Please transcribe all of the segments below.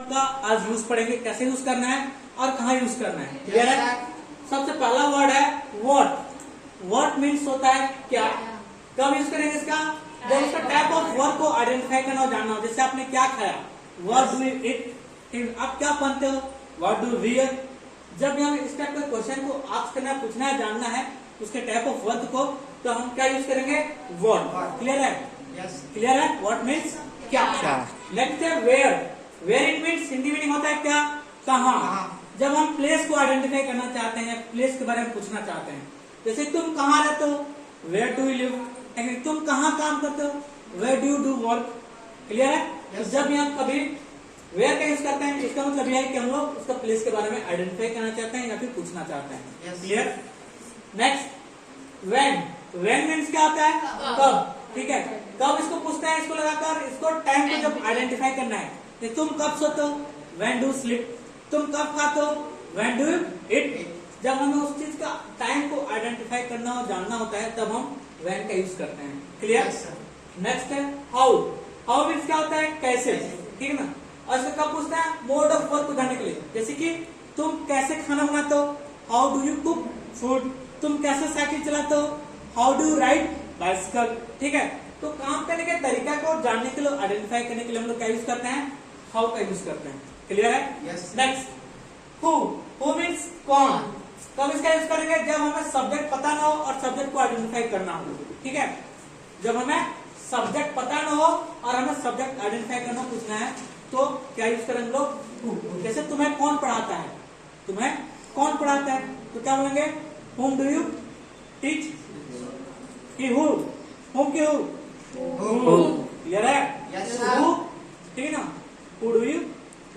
का आज यूज पढ़ेंगे, कैसे यूज करना है और कहाँ यूज करना है। क्लियर है। सबसे पहला वर्ड है वॉट। वॉट मीन्स होता है क्या। कब यूज करेंगे इसका, जब उसका टाइप ऑफ वर्क को आइडेंटिफाई करना और जानना हो। जैसे आपने क्या खाया, व्हाट डू यू ईट। आप क्या पहनते हो, व्हाट डू वियर। जब भी हमें इस टाइप के क्वेश्चन को आस्क करना है, पूछना है, जानना है उसके टाइप ऑफ वर्क को, तो हम क्या यूज करेंगे, व्हाट। क्लियर है। क्लियर है। व्हाट मीन्स क्या। नेक्स्ट है where. Where it means Hindi meaning होता है क्या, कहाँ। जब हम प्लेस को आइडेंटिफाई करना चाहते हैं, प्लेस के बारे में पूछना चाहते हैं। जैसे तुम कहाँ रहते हो, वेयर डू यू लिव। तुम कहाँ काम करते हो, where do you do work. Clear है। तो जब यहाँ कभी वेयर का यूज करते हैं, इसका मतलब यह है कि हम लोग उसका प्लेस के बारे में आइडेंटिफाई करना चाहते हैं या फिर पूछना चाहते हैं। Clear. Next when. When means क्या होता है, कब। ठीक है। कब इसको पूछते हैं, इसको लगाकर इसको टाइम को जब आइडेंटिफाई करना है, तो तुम कब सोते हो, व्हेन डू स्लीप। तुम कब खाते हो, व्हेन डू इट। जब हमें उस चीज का टाइम को आइडेंटिफाई करना और जानना होता है, तब हम व्हेन का यूज करते हैं। क्लियर। नेक्स्ट है हाउ। हाउ मीन्स क्या होता है, कैसे। ठीक है ना। और इसको कब पूछते हैं, मोड ऑफ वर्क को जानने के लिए। जैसे कि तुम कैसे खाना बनाते हो, how do you cook food. तुम कैसे साइकिल चलाते हो, how do you ride bicycle. ठीक है। तो काम करने के तरीका को जानने के लिए, आइडेंटिफाई करने के लिए हम लोग क्या यूज करते हैं, हाउ का यूज करते हैं। क्लियर है। Next who. हु मीन्स कौन। कब इसका यूज करेंगे, जब हमें सब्जेक्ट पता ना हो और सब्जेक्ट को आइडेंटिफाई करना हो। ठीक है। जब हमें सब्जेक्ट पता ना हो और हमें सब्जेक्ट आइडेंटिफाई करना पूछना है, तो क्या यूज करेंगे लोग, हु। जैसे तुम्हें कौन पढ़ाता है, तुम्हें कौन पढ़ाता है, तो क्या बोलेंगे, whom do you teach। कि who, whom की who। क्लियर है। who। ठीक है ना। who do you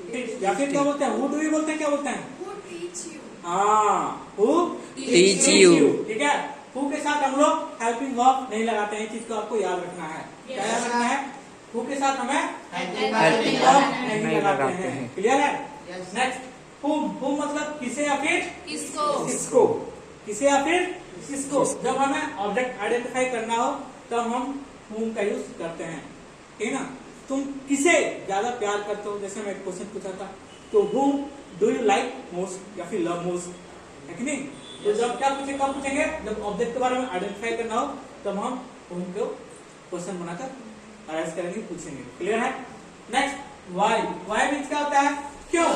teach। या फिर क्या बोलते हैं, who do you बोलते हैं, क्या बोलते हैं, Who teach you? हाँ, who teach you। ठीक है। who के साथ हम लोग हेल्पिंग वर्ब नहीं लगाते हैं, चीज को आपको याद रखना है। क्या याद रखना है, who के साथ हमें हेल्पिंग वर्ब नहीं लगाते हैं। क्लियर है। Next whom। whom मतलब किसे या फिर किसको। किसको। किसे या फिर किसको। जब हमें ऑब्जेक्ट आइडेंटिफाई करना हो, तब हम whom का यूज करते हैं। ठीक है ना। तुम किसे ज्यादा प्यार करते हो, जैसे मैं एक क्वेश्चन पूछा था, तो whom do you like most या फिर love most, है कि नहीं। तो जब क्या पूछे, कब पूछेंगे, जब ऑब्जेक्ट के बारे में आइडेंटिफाई करना हो, तब हम whom को क्वेश्चन बनाकर अरेंज करेंगे, पूछेंगे। क्लियर है। Next Y. वाई मीन्स क्या होता है, क्यों।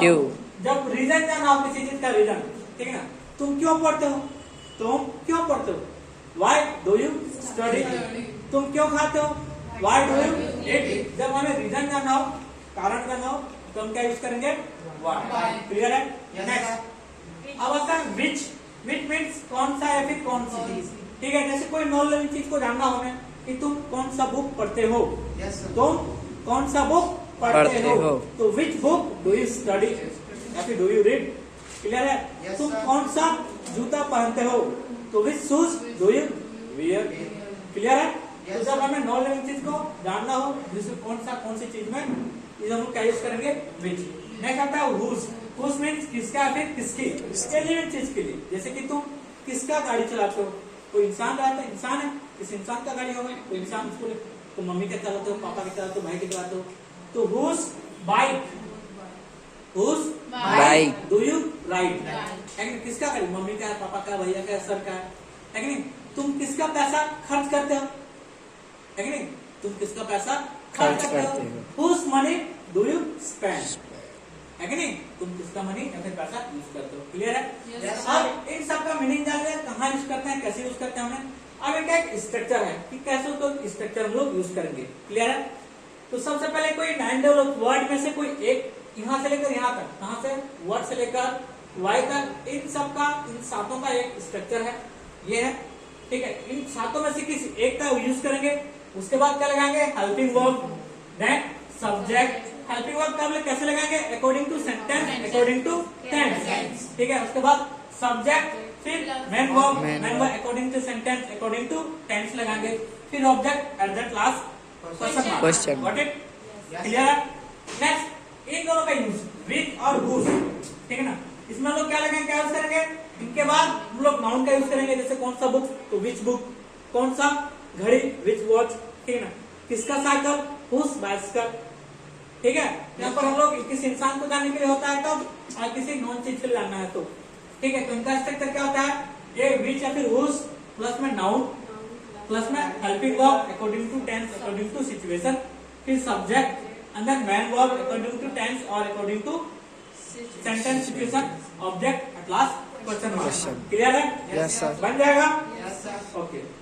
जब रीजन जानना हो किसी चीज का रीजन, ठीक है ना। तुम क्यों पढ़ते हो, तुम क्यों पढ़ते हो, वाई डू यू स्टडी। तुम क्यों खाते हो, वाई डू यू ईट। जब हमें रीजन जानना हो, कारण जानना हो, तो हम क्या यूज करेंगे, वाई। क्लियर है। नेक्स्ट अब आता है विच। विच मीन्स कौन सा या फिर कौन सी चीज। ठीक है। जैसे कोई नॉन लिविंग चीज को जानना हो हमें, कि तुम कौन सा बुक पढ़ते हो, तुम कौन सा बुक पढ़ते हो, तो which book do you study या फिर डू यू रीड। क्लियर है। तुम कौन सा जूता पहनते हो, तो which shoes do you wear. Clear है। तो जब हमें नॉन लिविंग चीज को जानना हो, जिसमें कौन सी चीज में, इसे हम क्या यूज करेंगे, विच। नेक्स्ट आता है हुज। हुज मीन्स किसका या फिर किसकी, लिविंग चीज के लिए। जैसे कि तुम किसका गाड़ी चलाते हो, कोई इंसान रहता है, इंसान है, किस इंसान का गाड़ी होगा, कोई इंसान उसको, तो मम्मी का चलाते हो, पापा का चलाते हो, भाई का चलाते हो, तो whose bike, whose bike do you ride. किसका गाड़ी, मम्मी का, पापा का, भैया का, सर का, है कि नहीं। तुम किसका पैसा खर्च करते हो, है कि नहीं। तुम किसका पैसा खर्च करते हो, whose money do you spend, है कि नहीं। तुम किसका मनी या फिर पैसा यूज करते हो। क्लियर है। अब इन सब का मीनिंग जान लिया, कहाँ यूज करते हैं, कैसे यूज करते हैं हमने। अब इनका एक स्ट्रक्चर है कि कैसे उसको स्ट्रक्चर हम लोग यूज करेंगे। क्लियर है। तो सबसे पहले कोई 9 डेवलप वर्ड में से कोई एक, यहाँ से लेकर यहाँ तक, कहाँ से, वर्ड से लेकर वाई तक, इन सब का, इन सातों का एक स्ट्रक्चर है, ये है। ठीक है। इन सातों में से किसी एक का यूज करेंगे। उसके बाद क्या लगाएंगे, helping verb, then subject. Helping verb कब कैसे लगाएंगे, according to sentence, according to tense. ठीक है। उसके बाद सब्जेक्ट, फिर main verb, main verb according to sentence, according to tense लगाएंगे, फिर object at that last question. Got it. Clear है। नेक्स्ट इन दोनों का यूज, विच और हुज। ठीक है ना। इसमें हम लोग क्या लगाएंगे, क्या यूज करेंगे। इनके बाद हम लोग नाउन का यूज करेंगे। जैसे कौन सा बुक, तो विच बुक। कौन सा घड़ी, विच वॉच। ठीक है ना। किसका साइकिल, हुज बाइसिकल। ठीक है। यहाँ पर हम लोग किसी इंसान को जानने के लिए होता है कब, और किसी नॉन चीज के लिए जानना है तो, ठीक है। तो इनका स्ट्रक्चर क्या होता है, ए विच या फिर हुज प्लस में नाउन प्लस में helping verb according to tense according to situation, फिर subject and then main verb according to tense और according to sentence situation, object at last question mark. Clear है? Yes sir. बन जाएगा? Yes sir. Okay.